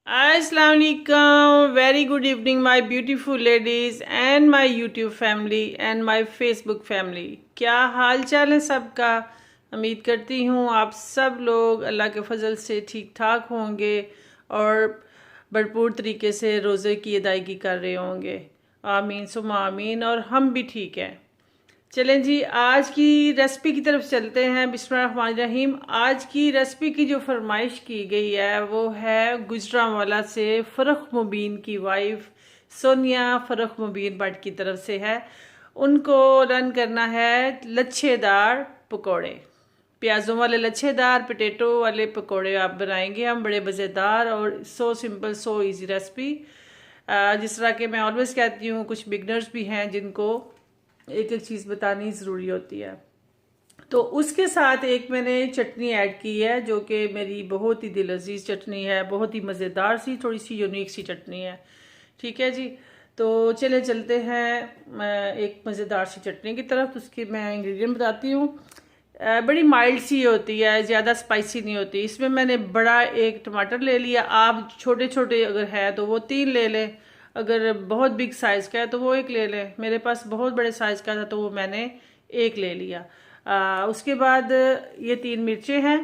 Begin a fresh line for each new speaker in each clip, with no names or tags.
अस्सलाम वालेकुम, very good evening my beautiful ladies and my YouTube family and my Facebook family. क्या हाल चाल है सबका। उम्मीद करती हूँ आप सब लोग अल्लाह के फजल से ठीक ठाक होंगे और भरपूर तरीके से रोज़े की अदायगी कर रहे होंगे। आमीन सुम्मा आमीन। और हम भी ठीक हैं। चलें जी, आज की रेसिपी की तरफ चलते हैं। बिस्मिल्लाहिर्रहमानिर्रहीम। आज की रेसिपी की जो फरमाइश की गई है वो है गुजरांवाला से फ़र्रुख मुबीन की वाइफ सोनिया फ़र्रुख मुबीन भट्ट की तरफ से है। उनको रन करना है लच्छेदार पकोड़े, प्याज़ों वाले लच्छेदार पोटैटो वाले पकोड़े आप बनाएंगे हम, बड़े मज़ेदार और so simple so easy recipe. जिस तरह के मैं ऑलवेज़ कहती हूँ, कुछ बिगनर्स भी हैं जिनको एक एक चीज़ बतानी ज़रूरी होती है। तो उसके साथ एक मैंने चटनी ऐड की है जो कि मेरी बहुत ही दिल अजीज़ चटनी है, बहुत ही मज़ेदार सी, थोड़ी सी यूनिक सी चटनी है। ठीक है जी, तो चले चलते हैं एक मज़ेदार सी चटनी की तरफ। तो उसकी मैं इंग्रेडिएंट बताती हूँ। बड़ी माइल्ड सी होती है, ज़्यादा स्पाइसी नहीं होती। इसमें मैंने बड़ा एक टमाटर ले लिया। आप छोटे छोटे अगर है तो वो 3 ले लें, अगर बहुत बिग साइज़ का है तो वो 1 ले लें। मेरे पास बहुत बड़े साइज़ का था तो वो मैंने 1 ले लिया। उसके बाद ये 3 मिर्चें हैं।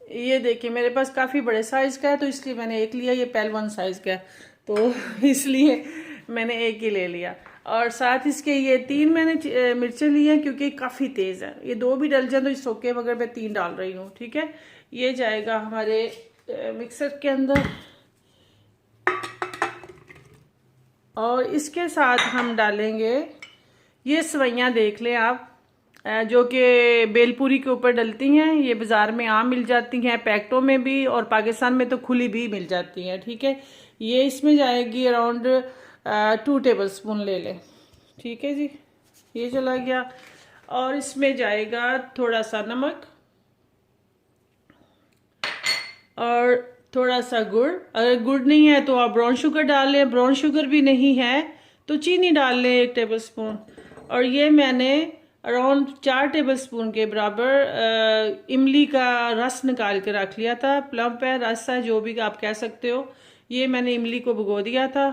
ये देखिए मेरे पास काफ़ी बड़े साइज़ का है तो इसलिए मैंने 1 लिया। ये पहलवान साइज़ का है तो इसलिए मैंने 1 ही ले लिया। और साथ इसके ये 3 मैंने मिर्चें ली हैं क्योंकि काफ़ी तेज़ है। ये 2 भी डल जाए तो इस ओके, मगर मैं 3 डाल रही हूँ। ठीक है, ये जाएगा हमारे मिक्सर के अंदर। और इसके साथ हम डालेंगे ये सवैयाँ, देख लें आप, जो कि बेलपूरी के ऊपर डलती हैं। ये बाज़ार में आम मिल जाती हैं, पैकेटों में भी, और पाकिस्तान में तो खुली भी मिल जाती हैं। ठीक है, ये इसमें जाएगी अराउंड 2 टेबल स्पून ले लें। ठीक है जी, ये चला गया। और इसमें जाएगा थोड़ा सा नमक और थोड़ा सा गुड़। अगर गुड़ नहीं है तो आप ब्राउन शुगर डाल लें, ब्राउन शुगर भी नहीं है तो चीनी डाल लें 1 टेबल स्पून। और ये मैंने अराउंड 4 टेबल स्पून के बराबर इमली का रस निकाल के रख लिया था। प्लम है, रस है, जो भी आप कह सकते हो। ये मैंने इमली को भिगो दिया था।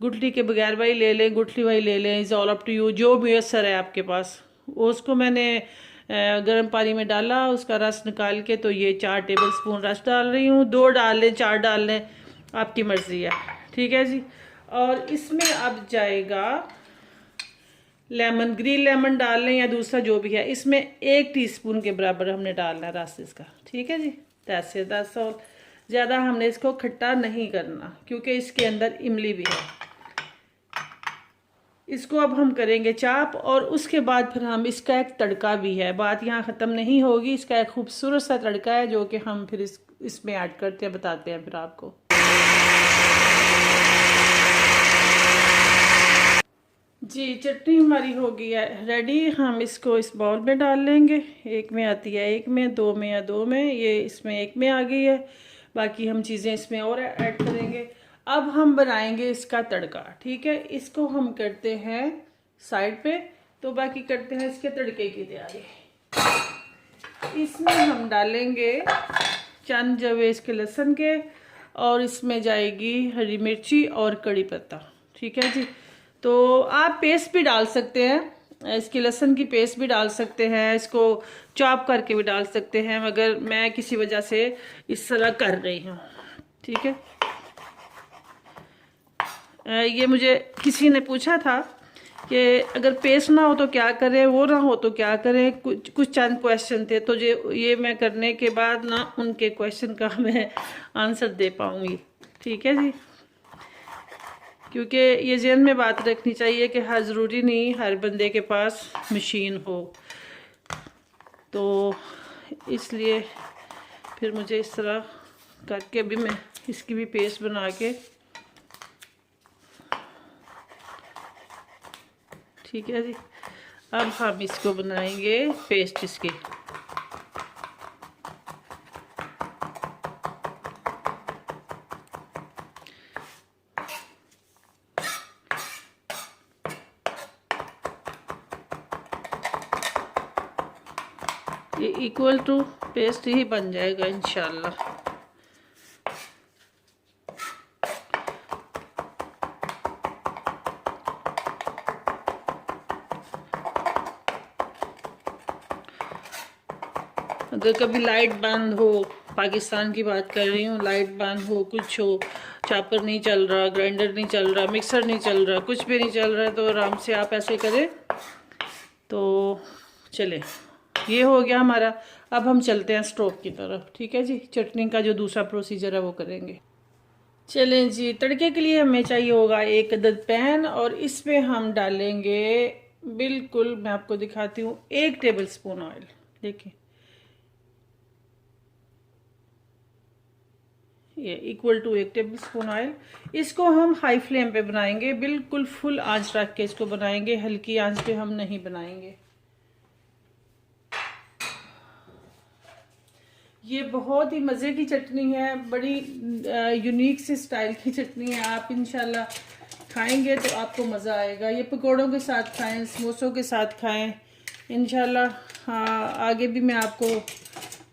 गुठली के बगैर वाली ले लें, गुठली वाली ले लें, is all up to you, जो मुयसर है आपके पास। उसको मैंने गर्म पानी में डाला, उसका रस निकाल के। तो ये 4 टेबल स्पून रस डाल रही हूँ। 2 डाल लें, 4 डाल लें, आपकी मर्ज़ी है। ठीक है जी। और इसमें अब जाएगा लेमन, ग्रीन लेमन डाल लें या दूसरा जो भी है। इसमें 1 टीस्पून के बराबर हमने डालना है रस इसका। ठीक है जी, दस और ज़्यादा हमने इसको खट्टा नहीं करना क्योंकि इसके अंदर इमली भी है। इसको अब हम करेंगे चाप, और उसके बाद फिर हम इसका एक तड़का भी है। बात यहाँ ख़त्म नहीं होगी, इसका एक खूबसूरत सा तड़का है जो कि हम फिर इसमें ऐड करते हैं, बताते हैं फिर आपको। जी, चटनी हमारी हो गई है रेडी। हम इसको इस बाउल में डाल लेंगे। 1 में आती है, 1 में, 2 में या 2 में, ये इसमें 1 में आ गई है। बाकी हम चीज़ें इसमें और ऐड करेंगे। अब हम बनाएंगे इसका तड़का। ठीक है, इसको हम करते हैं साइड पे, तो बाकी करते हैं इसके तड़के की तैयारी। इसमें हम डालेंगे चंद जवे इसके लहसुन के, और इसमें जाएगी हरी मिर्ची और कड़ी पत्ता। ठीक है जी, तो आप पेस्ट भी डाल सकते हैं, इसकी लहसुन की पेस्ट भी डाल सकते हैं, इसको चॉप करके भी डाल सकते हैं, मगर मैं किसी वजह से इस तरह कर रही हूँ। ठीक है, ये मुझे किसी ने पूछा था कि अगर पेस्ट ना हो तो क्या करें, वो ना हो तो क्या करें, कुछ चंद क्वेश्चन थे, तो ये मैं करने के बाद ना उनके क्वेश्चन का मैं आंसर दे पाऊँगी। ठीक है जी, क्योंकि ये ज़हन में बात रखनी चाहिए कि हर ज़रूरी नहीं हर बंदे के पास मशीन हो, तो इसलिए फिर मुझे इस तरह करके अभी मैं इसकी भी पेस्ट बना के। ठीक है जी, अब हम इसको बनाएंगे पेस्ट इसकी। ये इक्वल टू पेस्ट ही बन जाएगा इंशाल्लाह। अगर कभी लाइट बंद हो, पाकिस्तान की बात कर रही हूँ, लाइट बंद हो, कुछ हो, चॉपर नहीं चल रहा, ग्राइंडर नहीं चल रहा, मिक्सर नहीं चल रहा, कुछ भी नहीं चल रहा है, तो आराम से आप ऐसे करें तो चले। ये हो गया हमारा। अब हम चलते हैं स्टोव की तरफ, ठीक है जी। चटनी का जो दूसरा प्रोसीजर है वो करेंगे। चलें जी, तड़के के लिए हमें चाहिए होगा एक अदद पैन, और इसमें हम डालेंगे, बिल्कुल मैं आपको दिखाती हूँ, 1 टेबल स्पून ऑयल। देखिए ये equal to 1 tablespoon oil. इसको हम हाई फ्लेम पे बनाएंगे, बिल्कुल फुल आंच रख के इसको बनाएंगे, हल्की आंच पे हम नहीं बनाएंगे। ये बहुत ही मज़े की चटनी है, बड़ी यूनिक सी स्टाइल की चटनी है। आप इंशाल्लाह खाएंगे तो आपको मज़ा आएगा। ये पकोड़ों के साथ खाएं, समोसों के साथ खाएं इंशाल्लाह। हाँ, आगे भी मैं आपको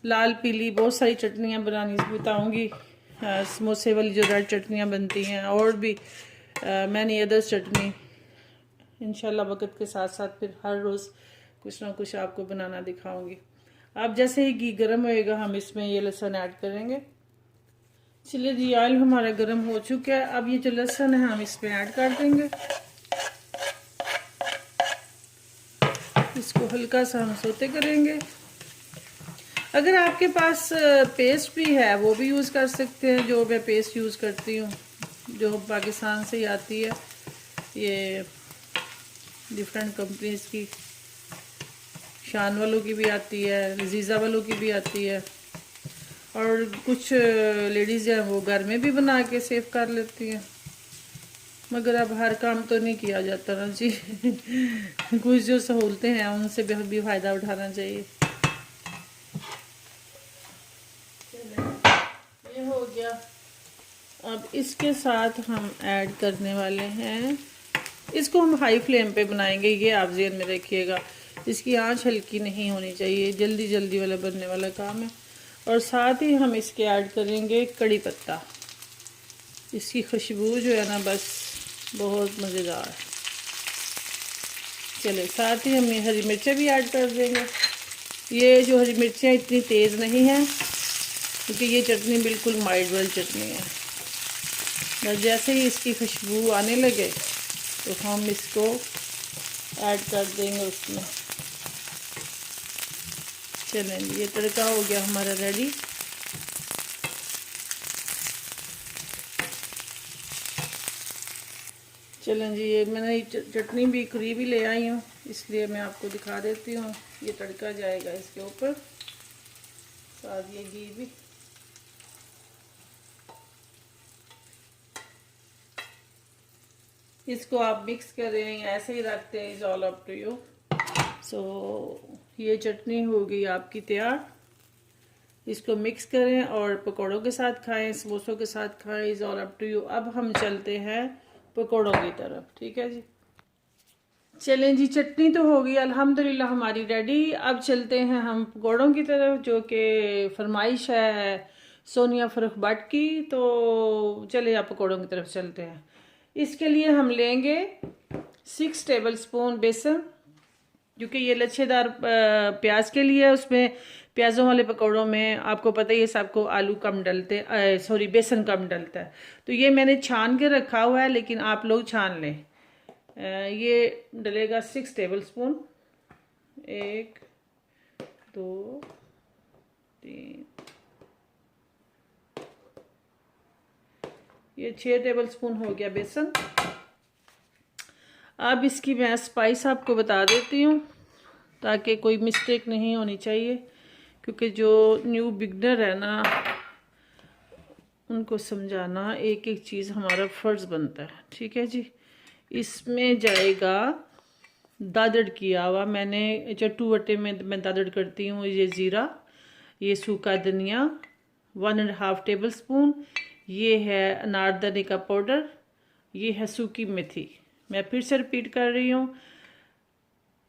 लाल पीली बहुत सारी चटनियाँ बनानी बताऊँगी। समोसे वाली जो रेड चटनियाँ बनती हैं, और भी मैनी अदर्स चटनी इंशाल्लाह वक्त के साथ साथ फिर हर रोज़ कुछ ना कुछ आपको बनाना दिखाऊंगी। अब जैसे ही घी गर्म होएगा हम इसमें ये लहसुन ऐड करेंगे। चलिए जी, ऑयल हमारा गर्म हो चुका है। अब ये जो लहसुन है हम इसमें ऐड कर देंगे। इसको हल्का सा हम सोते करेंगे। अगर आपके पास पेस्ट भी है वो भी यूज़ कर सकते हैं, जो मैं पेस्ट यूज़ करती हूँ, जो पाकिस्तान से ही आती है, ये डिफरेंट कंपनीज की, शान वालों की भी आती है, लजीज़ा वालों की भी आती है, और कुछ लेडीज़ हैं वो घर में भी बना के सेव कर लेती हैं। मगर अब हर काम तो नहीं किया जाता ना जी। कुछ जो सहूलतें हैं उनसे भी फ़ायदा उठाना चाहिए। ये हो गया। अब इसके साथ हम ऐड करने वाले हैं, इसको हम हाई फ्लेम पे बनाएंगे, ये आप ज़हन में रखिएगा। इसकी आंच हल्की नहीं होनी चाहिए, जल्दी जल्दी वाला बनने वाला काम है। और साथ ही हम इसके ऐड करेंगे कड़ी पत्ता। इसकी खुशबू जो है ना, बस बहुत मज़ेदार है। चले, साथ ही हम ये हरी मिर्चें भी ऐड कर देंगे। ये जो हरी मिर्चें इतनी तेज़ नहीं हैं, क्योंकि ये चटनी बिल्कुल माइल्ड वाली चटनी है। बस जैसे ही इसकी खुशबू आने लगे तो हम इसको ऐड कर देंगे उसमें। चलें, ये तड़का हो गया हमारा रेडी। चलें जी, ये मैंने चटनी भी करीब ही ले आई हूँ, इसलिए मैं आपको दिखा देती हूँ। ये तड़का जाएगा इसके ऊपर, साथ ये घी भी। इसको आप मिक्स करें या ऐसे ही रखते हैं, is all up to you. So ये चटनी हो गई आपकी तैयार। इसको मिक्स करें और पकौड़ों के साथ खाएं, समोसों के साथ खाएं, is all up to you. अब हम चलते हैं पकौड़ों की तरफ, ठीक है जी। चलें जी, चटनी तो हो गई अल्हम्दुलिल्लाह हमारी रेडी। अब चलते हैं हम पकौड़ों की तरफ, जो कि फरमाइश है सोनिया फरुख भट्ट की। तो चले आप पकौड़ों की तरफ चलते हैं। इसके लिए हम लेंगे 6 टेबल स्पून बेसन, क्योंकि ये लच्छेदार प्याज के लिए, उसमें प्याज़ों वाले पकौड़ों में आपको पता ही है सबको आलू कम डलते, सॉरी बेसन कम डलता है। तो ये मैंने छान के रखा हुआ है, लेकिन आप लोग छान लें। ये डलेगा 6 टेबल स्पून, 1 2 3, ये 6 टेबल स्पून हो गया बेसन। अब इसकी मैं स्पाइस आपको बता देती हूँ, ताकि कोई मिस्टेक नहीं होनी चाहिए, क्योंकि जो न्यू बिगनर है ना, उनको समझाना एक एक चीज़ हमारा फ़र्ज़ बनता है, ठीक है जी। इसमें जाएगा दादड़ किया हुआ, मैंने चट्टू वट्टे में मैं दादड़ करती हूँ, ये ज़ीरा, ये सूखा धनिया 1.5 टेबल स्पून, ये है अनारदाने का पाउडर, ये है सूखी मेथी। मैं फिर से रिपीट कर रही हूँ,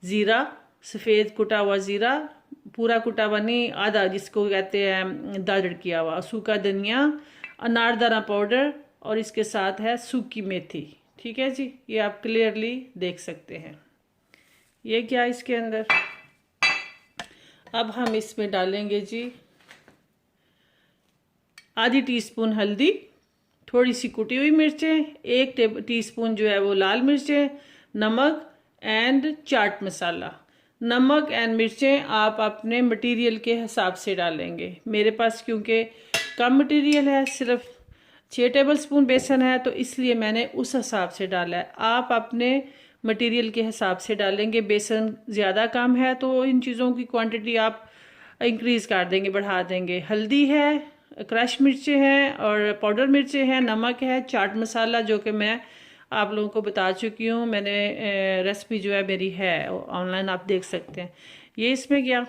ज़ीरा, सफ़ेद कुटा हुआ ज़ीरा, पूरा कुटा हुआ नहीं, आधा जिसको कहते हैं दादड़ किया हुआ, सूखा धनिया, अनारदाना पाउडर, और इसके साथ है सूखी मेथी, ठीक है जी। ये आप क्लियरली देख सकते हैं। ये क्या इसके अंदर। अब हम इसमें डालेंगे जी आधी टीस्पून हल्दी, थोड़ी सी कुटी हुई मिर्चें, 1 टीस्पून जो है वो लाल मिर्चें, नमक एंड चाट मसाला। नमक एंड मिर्चें आप अपने मटेरियल के हिसाब से डालेंगे। मेरे पास क्योंकि कम मटेरियल है, सिर्फ 6 टेबल स्पून बेसन है, तो इसलिए मैंने उस हिसाब से डाला है। आप अपने मटेरियल के हिसाब से डालेंगे। बेसन ज़्यादा कम है तो इन चीज़ों की क्वांटिटी आप इंक्रीज़ कर देंगे, बढ़ा देंगे। हल्दी है, क्रश मिर्चें हैं और पाउडर मिर्चें हैं, नमक है, चाट मसाला जो कि मैं आप लोगों को बता चुकी हूँ। मैंने रेसिपी जो है मेरी है ऑनलाइन, आप देख सकते हैं। ये इसमें क्या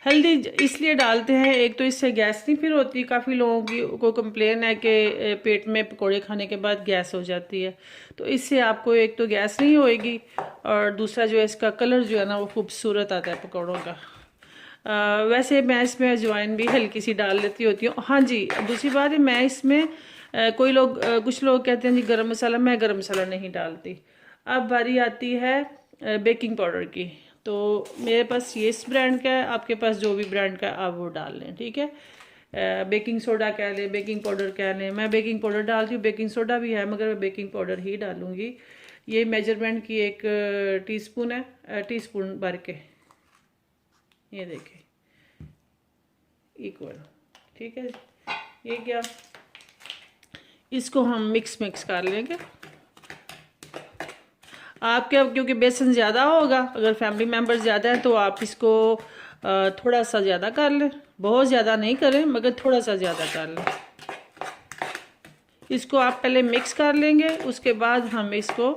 हल्दी इसलिए डालते हैं, एक तो इससे गैस नहीं फिर होती। काफ़ी लोगों की को कंप्लेन है कि पेट में पकोड़े खाने के बाद गैस हो जाती है, तो इससे आपको एक तो गैस नहीं होएगी और दूसरा जो है इसका कलर जो है ना वो खूबसूरत आता है पकौड़ों का। वैसे मैं इसमें अजवाइन भी हल्की सी डाल लेती होती हूँ। हाँ जी, दूसरी बात है मैं इसमें कोई लोग कुछ लोग कहते हैं जी गरम मसाला, मैं गरम मसाला नहीं डालती। अब बारी आती है बेकिंग पाउडर की। तो मेरे पास ये इस ब्रांड का है, आपके पास जो भी ब्रांड का आप वो डाल लें, ठीक है। बेकिंग सोडा कह लें, बेकिंग पाउडर कह लें। मैं बेकिंग पाउडर डालती हूँ, बेकिंग सोडा भी है मगर मैं बेकिंग पाउडर ही डालूँगी। ये मेजरमेंट की 1 टीस्पून है, टीस्पून भर के, ये देखें इक्वल, ठीक है। ये क्या, इसको हम मिक्स कर लेंगे। आपके क्योंकि बेसन ज़्यादा होगा, अगर फैमिली मेम्बर ज़्यादा है तो आप इसको थोड़ा सा ज़्यादा कर लें, बहुत ज़्यादा नहीं करें मगर थोड़ा सा ज़्यादा कर लें। इसको आप पहले मिक्स कर लेंगे, उसके बाद हम इसको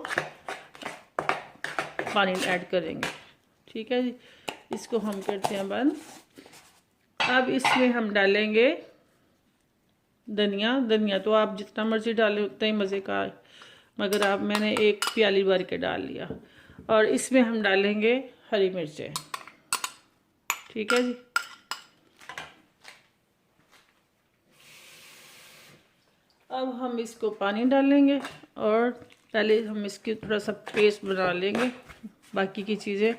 पानी ऐड करेंगे, ठीक है जी। इसको हम करते हैं बंद। अब इसमें हम डालेंगे धनिया तो आप जितना मर्जी डालें उतना ही मज़े का, मगर आप मैंने 1 प्याली भर के डाल लिया। और इसमें हम डालेंगे हरी मिर्चें, ठीक है जी। अब हम इसको पानी डालेंगे और पहले हम इसकी थोड़ा सा पेस्ट बना लेंगे। बाकी की चीज़ें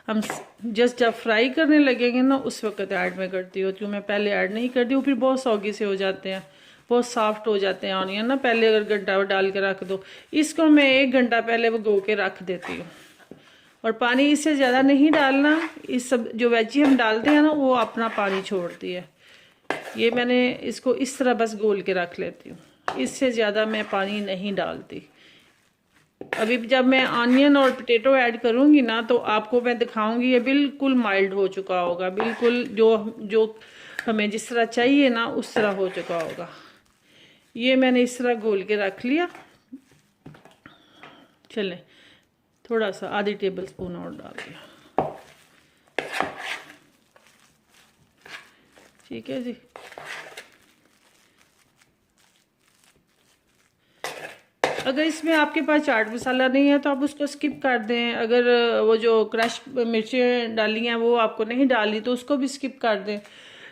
हम जस्ट जब फ्राई करने लगेंगे ना उस वक्त ऐड में करती होती हूँ, मैं पहले ऐड नहीं करती हूँ, फिर बहुत सौगी से हो जाते हैं, बहुत सॉफ्ट हो जाते हैं ऑनियन ना। पहले अगर घंटा डाल के रख दो, इसको मैं 1 घंटा पहले भिगो के रख देती हूँ। और पानी इससे ज़्यादा नहीं डालना, इस सब जो वेजी हम डालते हैं ना वो अपना पानी छोड़ती है। ये मैंने इसको इस तरह बस गोल के रख लेती हूँ, इससे ज़्यादा मैं पानी नहीं डालती। अभी जब मैं ऑनियन और पोटैटो ऐड करूँगी ना तो आपको मैं दिखाऊंगी ये बिल्कुल माइल्ड हो चुका होगा, बिल्कुल जो हमें जिस तरह चाहिए ना उस तरह हो चुका होगा। ये मैंने इस तरह गोल के रख लिया। चलें, थोड़ा सा आधी टेबल स्पून और डाल दिया, ठीक है जी। अगर इसमें आपके पास चाट मसाला नहीं है तो आप उसको स्किप कर दें। अगर वो जो क्रश मिर्चें डाली हैं वो आपको नहीं डाली तो उसको भी स्किप कर दें।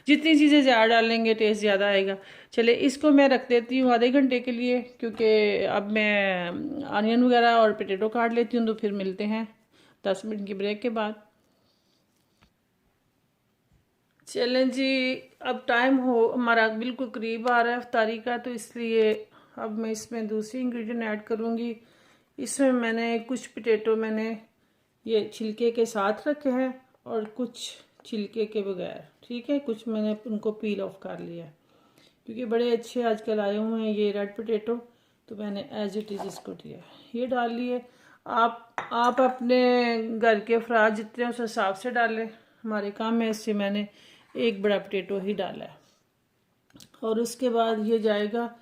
जितनी चीज़ें ज़्यादा डालेंगे टेस्ट ज़्यादा आएगा। चले इसको मैं रख देती हूँ आधे घंटे के लिए, क्योंकि अब मैं अनियन वगैरह और पोटैटो काट लेती हूँ। तो फिर मिलते हैं 10 मिनट की ब्रेक के बाद। चलें जी, अब टाइम हो हमारा बिल्कुल करीब आ रहा है इफ्तारी का, तो इसलिए अब मैं इसमें दूसरी इंग्रेडिएंट ऐड करूँगी। इसमें मैंने कुछ पोटैटो मैंने ये छिलके के साथ रखे हैं और कुछ छिलके के बगैर, ठीक है। कुछ मैंने उनको पील ऑफ कर लिया क्योंकि बड़े अच्छे आजकल आए हुए हैं ये रेड पोटैटो, तो मैंने एज इट इज़ इसको दिया, ये डाल लिए। आप अपने घर के अफराद जितने उस हिसाब से डालें। हमारे काम में इससे मैंने 1 बड़ा पोटैटो ही डाला है। और उसके बाद ये जाएगा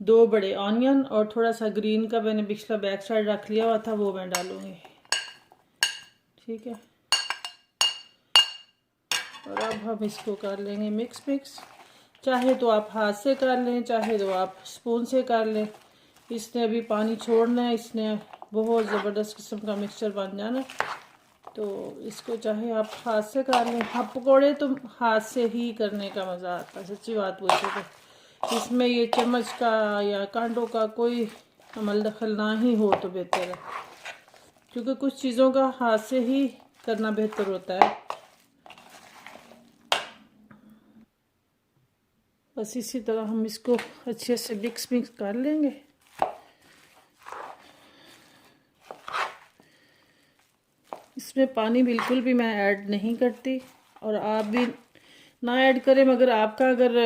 2 बड़े ऑनियन और थोड़ा सा ग्रीन का मैंने पिछला बैक साइड रख लिया हुआ था, वो मैं डालूँगी, ठीक है। और अब हम इसको कर लेंगे मिक्स। चाहे तो आप हाथ से कर लें, चाहे तो आप स्पून से कर लें। इसने अभी पानी छोड़ना है, इसने बहुत ज़बरदस्त किस्म का मिक्सचर बन जाना। तो इसको चाहे आप हाथ से कर लें। हाँ, पकौड़े तो हाथ से ही करने का मज़ा आता है, सच्ची बात पूछे तो। इसमें ये चम्मच का या कांटों का कोई अमल दखल ना ही हो तो बेहतर है, क्योंकि कुछ चीज़ों का हाथ से ही करना बेहतर होता है। बस इसी तरह हम इसको अच्छे से मिक्स कर लेंगे। इसमें पानी बिल्कुल भी मैं ऐड नहीं करती, और आप भी ना ऐड करें, मगर आपका अगर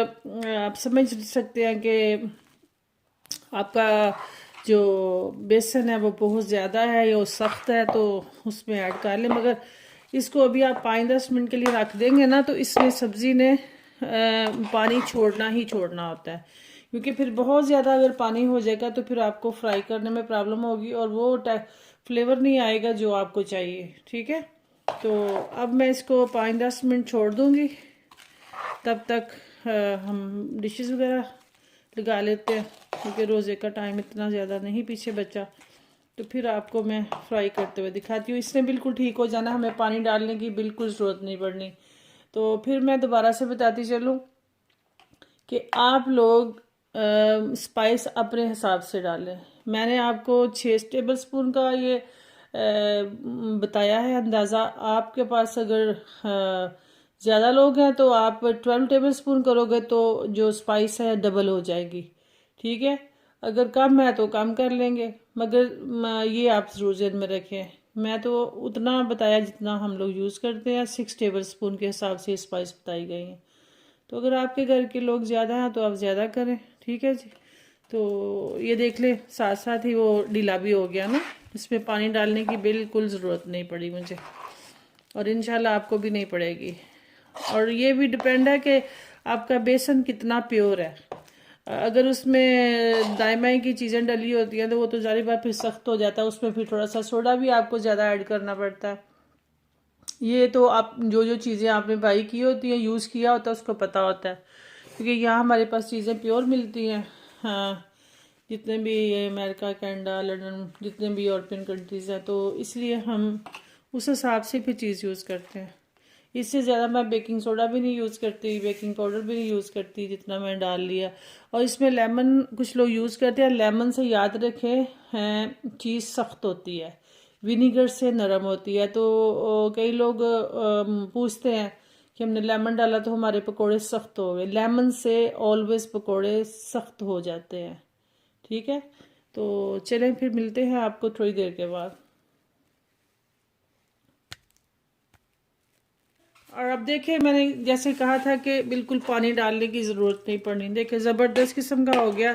आप समझ सकते हैं कि आपका जो बेसन है वो बहुत ज़्यादा है या सख्त है, तो उसमें ऐड कर लें। मगर इसको अभी आप 5-10 मिनट के लिए रख देंगे ना, तो इसमें सब्ज़ी ने पानी छोड़ना ही छोड़ना होता है, क्योंकि फिर बहुत ज़्यादा अगर पानी हो जाएगा तो फिर आपको फ्राई करने में प्रॉब्लम होगी और वो फ्लेवर नहीं आएगा जो आपको चाहिए। ठीक है, तो अब मैं इसको 5-10 मिनट छोड़ दूँगी। तब तक हम डिशेस वगैरह लगा लेते हैं, क्योंकि रोज़े का टाइम इतना ज़्यादा नहीं पीछे बचा। तो फिर आपको मैं फ्राई करते हुए दिखाती हूँ। इसने बिल्कुल ठीक हो जाना, हमें पानी डालने की बिल्कुल ज़रूरत नहीं पड़नी। तो फिर मैं दोबारा से बताती चलूँ कि आप लोग स्पाइस अपने हिसाब से डालें। मैंने आपको 6 टेबल स्पून का ये बताया है अंदाज़ा। आपके पास अगर ज़्यादा लोग हैं तो आप 12 टेबल स्पून करोगे तो जो स्पाइस है डबल हो जाएगी। ठीक है, अगर कम है तो कम कर लेंगे, मगर ये आप ज़रूर ज़हन में रखें। मैं तो उतना बताया जितना हम लोग यूज़ करते हैं, 6 टेबल स्पून के हिसाब से स्पाइस बताई गई हैं। तो अगर आपके घर के लोग ज़्यादा हैं तो आप ज़्यादा करें। ठीक है जी, तो ये देख ले साथ साथ ही वो ढीला भी हो गया ना, इसमें पानी डालने की बिल्कुल ज़रूरत नहीं पड़ी मुझे, और इंशाल्लाह आपको भी नहीं पड़ेगी। और ये भी डिपेंड है कि आपका बेसन कितना प्योर है। अगर उसमें दाई की चीज़ें डली होती हैं तो वो तो जारी बात फिर सख्त हो जाता है, उसमें फिर थोड़ा सा सोडा भी आपको ज़्यादा ऐड करना पड़ता है। ये तो आप जो जो चीज़ें आपने बाई की होती हैं, यूज़ किया होता है, उसको पता होता है, क्योंकि यहाँ हमारे पास चीज़ें प्योर मिलती हैं। हाँ, जितने भी अमेरिका, कनाडा, लंदन, जितने भी यूरोपियन कंट्रीज़ हैं, तो इसलिए हम उस हिसाब से फिर चीज़ यूज़ करते हैं। इससे ज़्यादा मैं बेकिंग सोडा भी नहीं यूज़ करती, बेकिंग पाउडर भी नहीं यूज़ करती, जितना मैं डाल लिया। और इसमें लेमन कुछ लोग यूज़ करते हैं, लेमन से याद रखें हैं चीज़ सख्त होती है, विनीगर से नरम होती है। तो कई लोग पूछते हैं कि हमने लेमन डाला तो हमारे पकोड़े सख्त हो गए। लेमन से ऑलवेज पकोड़े सख्त हो जाते हैं। ठीक है, तो चलें फिर मिलते हैं आपको थोड़ी देर के बाद। और अब देखिए, मैंने जैसे कहा था कि बिल्कुल पानी डालने की ज़रूरत नहीं पड़नी। देखिए ज़बरदस्त किस्म का हो गया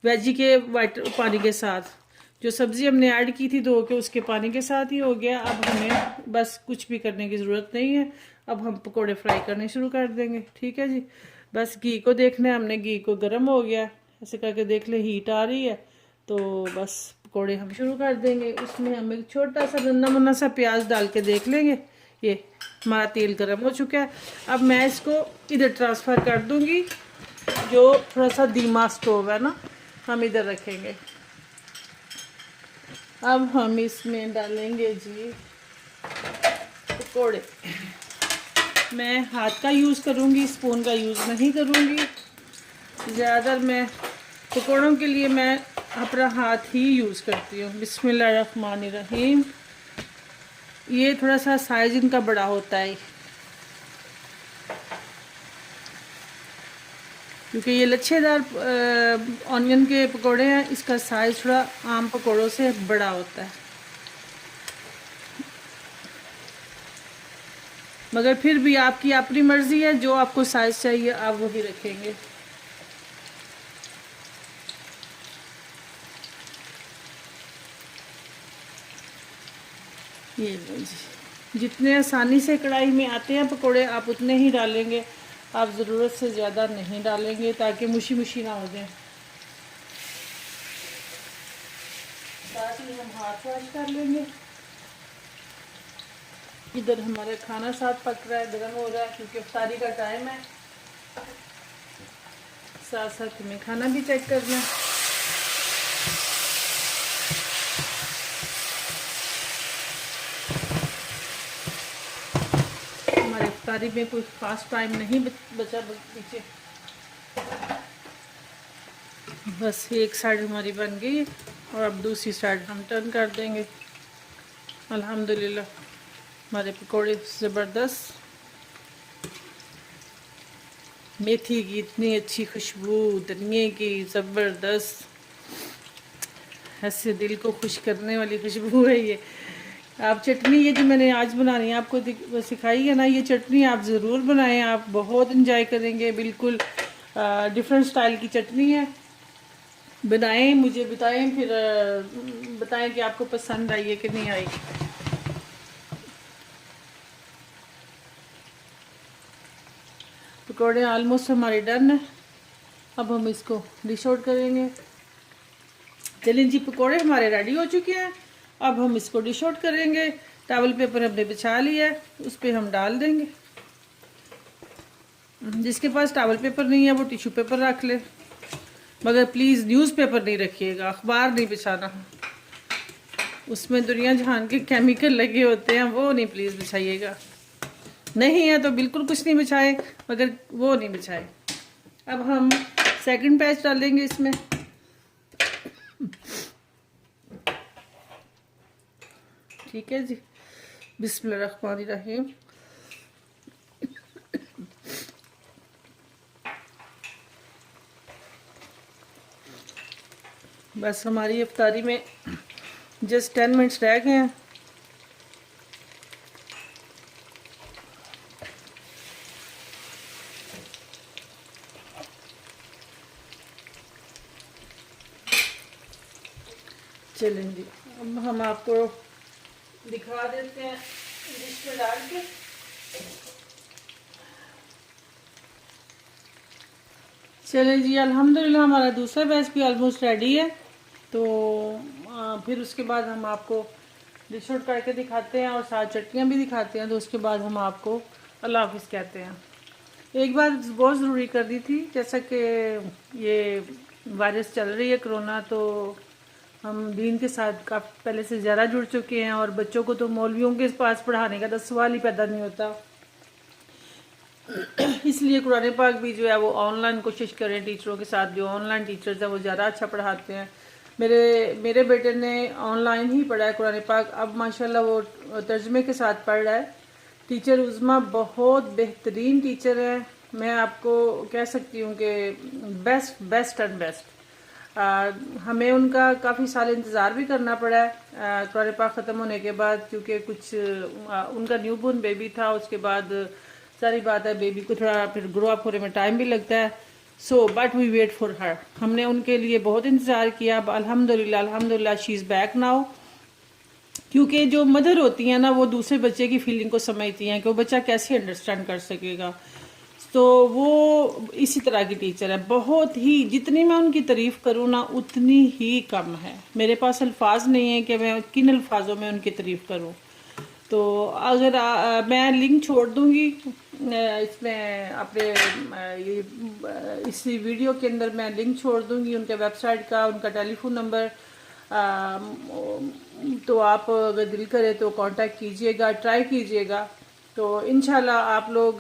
वेजी के वाइट पानी के साथ। जो सब्ज़ी हमने ऐड की थी धो के, उसके पानी के साथ ही हो गया। अब हमें बस कुछ भी करने की ज़रूरत नहीं है, अब हम पकोड़े फ्राई करने शुरू कर देंगे। ठीक है जी, बस घी को देखना है हमने, घी को गर्म हो गया ऐसे करके देख ले, हीट आ रही है, तो बस पकोड़े हम शुरू कर देंगे। उसमें हम एक छोटा सा नन्ना मुन्ना सा प्याज डाल के देख लेंगे। ये हमारा तेल गर्म हो चुका है। अब मैं इसको इधर ट्रांसफ़र कर दूंगी। जो थोड़ा सा धीमा स्टोव है ना, हम इधर रखेंगे। अब हम इसमें डालेंगे जी पकौड़े। मैं हाथ का यूज़ करूँगी, स्पून का यूज़ नहीं करूँगी। ज़्यादातर मैं पकौड़ों के लिए मैं अपना हाथ ही यूज़ करती हूँ। बिस्मिल्लाहिर्रहमानिर्रहीम। ये थोड़ा सा साइज इनका बड़ा होता है, क्योंकि ये लच्छेदार ऑनियन के पकोड़े हैं, इसका साइज थोड़ा आम पकोड़ों से बड़ा होता है। मगर फिर भी आपकी अपनी मर्ज़ी है, जो आपको साइज चाहिए आप वही रखेंगे। ये लो जी, जितने आसानी से कढ़ाई में आते हैं पकोड़े आप उतने ही डालेंगे। आप ज़रूरत से ज़्यादा नहीं डालेंगे ताकि मुशी मुशी ना हो जाए। साथ ही हम हाथ वॉश कर लेंगे। इधर हमारा खाना साथ पक रहा है, गर्म हो रहा है, क्योंकि इफ्तारी का टाइम है। साथ साथ हमें खाना भी चेक करना है। हमारे इफ्तारी में कोई ख़ास टाइम नहीं बचा पीछे। बस एक साइड हमारी बन गई है और अब दूसरी साइड हम टर्न कर देंगे। अल्हम्दुलिल्लाह हमारे पकोड़े ज़बरदस्त, मेथी की इतनी अच्छी खुशबू, धनिए की ज़बरदस्त, ऐसे दिल को खुश करने वाली खुशबू है ये। आप चटनी ये जो मैंने आज बनानी है आपको सिखाई है ना, ये चटनी आप ज़रूर बनाएं, आप बहुत इंजॉय करेंगे। बिल्कुल डिफरेंट स्टाइल की चटनी है, बनाएं, मुझे बताएं, फिर बताएं कि आपको पसंद आई है कि नहीं आई। पकौड़े ऑलमोस्ट हमारे डन है, अब हम इसको डिश आउट करेंगे। चलिए जी, पकौड़े हमारे रेडी हो चुके हैं, अब हम इसको डिश आउट करेंगे। टॉवल पेपर हमने बिछा लिया है, उस पर हम डाल देंगे। जिसके पास टॉवल पेपर नहीं है वो टिश्यू पेपर रख ले, मगर प्लीज़ न्यूज़पेपर नहीं रखिएगा, अखबार नहीं बिछाना, उसमें दुनिया जहान के केमिकल लगे होते हैं, वो नहीं प्लीज़ बिछाइएगा। नहीं है तो बिल्कुल कुछ नहीं बिछाए, मगर वो नहीं बिछाए। अब हम सेकंड पैच डालेंगे इसमें। ठीक है जी, बिस्मिल्लाहिर्रहमानिर्रहीम। बस हमारी इफ्तारी में जस्ट 10 मिनट्स रह गए हैं। चलें जी, अब हम आपको दिखा देते हैं डिश में डाल के। चलें जी, अल्हम्दुलिल्लाह हमारा दूसरा बैच भी ऑलमोस्ट रेडी है। तो फिर उसके बाद हम आपको डिश आउट करके दिखाते हैं और साथ चटनियाँ भी दिखाते हैं। तो उसके बाद हम आपको अल्लाह हाफिज़ कहते हैं। एक बात बहुत ज़रूरी कर दी थी, जैसा कि ये वायरस चल रही है कोरोना, तो हम दीन के साथ काफ़ी पहले से ज़्यादा जुड़ चुके हैं, और बच्चों को तो मौलवियों के पास पढ़ाने का तो सवाल ही पैदा नहीं होता। इसलिए कुरान पाक भी जो है वो ऑनलाइन कोशिश करें टीचरों के साथ। जो ऑनलाइन टीचर्स हैं वो ज़्यादा अच्छा पढ़ाते हैं। मेरे बेटे ने ऑनलाइन ही पढ़ा है कुरान पाक, अब माशाल्लाह वो तर्जमे के साथ पढ़ रहा है। टीचर उज़मा बहुत बेहतरीन टीचर है, मैं आपको कह सकती हूँ कि बेस्ट एंड बेस्ट। हमें उनका काफ़ी साल इंतज़ार भी करना पड़ा है कुरान पाक ख़त्म होने के बाद, क्योंकि कुछ उनका न्यूबॉर्न बेबी था। उसके बाद सारी बात है, बेबी को थोड़ा फिर ग्रो अप होने में टाइम भी लगता है। So but we wait for her, हमने उनके लिए बहुत इंतज़ार किया। अब अल्हम्दुलिल्लाह शी इज़ बैक नाउ। क्योंकि जो मदर होती हैं ना, वो दूसरे बच्चे की फीलिंग को समझती हैं कि वो बच्चा कैसे अंडरस्टैंड कर सकेगा। तो वो इसी तरह की टीचर है, बहुत ही, जितनी मैं उनकी तारीफ़ करूँ ना उतनी ही कम है। मेरे पास अल्फाज नहीं है कि मैं किन अल्फाजों में उनकी तारीफ़ करूँ। तो अगर मैं लिंक छोड़ दूँगी इसमें अपने इसी वीडियो के अंदर मैं लिंक छोड़ दूँगी उनके वेबसाइट का, उनका टेलीफोन नंबर। तो आप अगर दिल करे तो कांटेक्ट कीजिएगा, ट्राई कीजिएगा। तो इंशाल्लाह आप लोग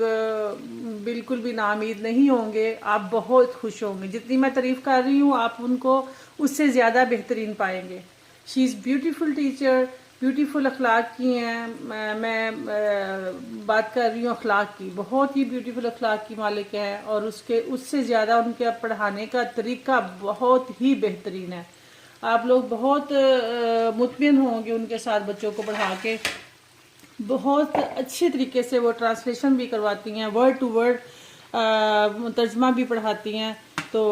बिल्कुल भी नाउम्मीद नहीं होंगे, आप बहुत खुश होंगे। जितनी मैं तारीफ़ कर रही हूँ आप उनको उससे ज़्यादा बेहतरीन पाएंगे। She is beautiful teacher, beautiful अखलाक की हैं। मैं बात कर रही हूँ अखलाक की, बहुत ही ब्यूटीफुल अखलाक की मालिक हैं, और उससे ज़्यादा उनके पढ़ाने का तरीका बहुत ही बेहतरीन है। आप लोग बहुत मुतमिन होंगे उनके साथ बच्चों को पढ़ा के। बहुत अच्छे तरीके से वो ट्रांसलेशन भी करवाती हैं, वर्ड टू वर्ड तर्जमा भी पढ़ाती हैं। तो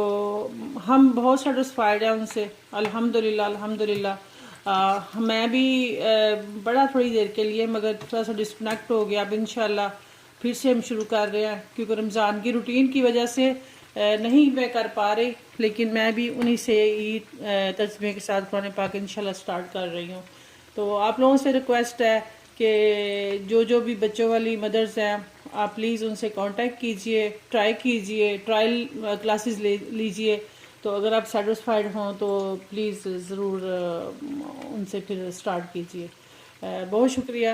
हम बहुत सेटिस्फाइड हैं उनसे, अल्हम्दुलिल्लाह। मैं भी बड़ा थोड़ी देर के लिए, मगर थोड़ा सा डिस्कनेक्ट हो गया। अब इंशाल्लाह फिर से हम शुरू कर रहे हैं, क्योंकि रमज़ान की रूटीन की वजह से नहीं मैं कर पा रही, लेकिन मैं भी उन्हीं से ही तर्जमे के साथ कुरान पाक इंशाल्लाह स्टार्ट कर रही हूँ। तो आप लोगों से रिक्वेस्ट है कि जो भी बच्चों वाली मदर्स हैं, आप प्लीज़ उनसे कांटेक्ट कीजिए, ट्राई कीजिए, ट्रायल क्लासेस लीजिए। तो अगर आप सेटिस्फाइड हों तो प्लीज़ ज़रूर उनसे फिर स्टार्ट कीजिए। बहुत शुक्रिया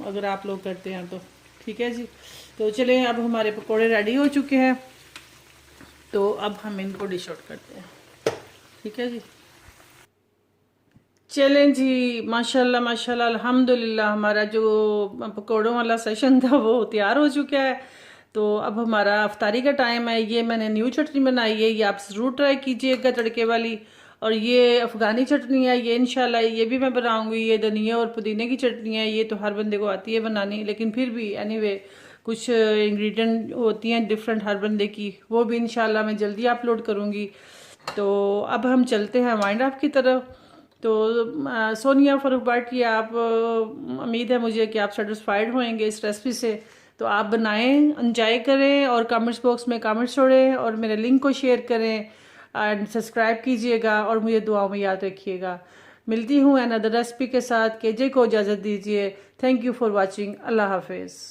अगर आप लोग करते हैं तो। ठीक है जी, तो चलें, अब हमारे पकोड़े रेडी हो चुके हैं, तो अब हम इनको डिश आउट करते हैं। ठीक है जी, चलें जी, माशाल्लाह माशाल्लाह अल्हम्दुलिल्लाह, हमारा जो पकौड़ों वाला सेशन था वो तैयार हो चुका है। तो अब हमारा अफ्तारी का टाइम है। ये मैंने न्यू चटनी बनाई है, ये आप ज़रूर ट्राई कीजिएगा तड़के वाली। और ये अफ़गानी चटनी है, ये इंशाल्लाह ये भी मैं बनाऊंगी। ये धनिया और पुदीने की चटनी है, ये तो हर बंदे को आती है बनानी, लेकिन फिर भी एनीवे कुछ इंग्रेडिएंट होती हैं डिफरेंट हर बंदे की, वो भी इंशाल्लाह मैं जल्दी अपलोड करूँगी। तो अब हम चलते हैं वाइंड अप की तरफ। तो सोनिया फ़ारूक भट्ट, ये आप उम्मीद है मुझे कि आप सेटिस्फाइड होंगे इस रेसिपी से। तो आप बनाएं, एंजॉय करें और कमेंट्स बॉक्स में कमेंट्स छोड़ें और मेरे लिंक को शेयर करें एंड सब्सक्राइब कीजिएगा और मुझे दुआओं में याद रखिएगा। मिलती हूँ अनदर रेसिपी के साथ। केजे को इजाज़त दीजिए। Thank you for watching. अल्लाह हाफिज़।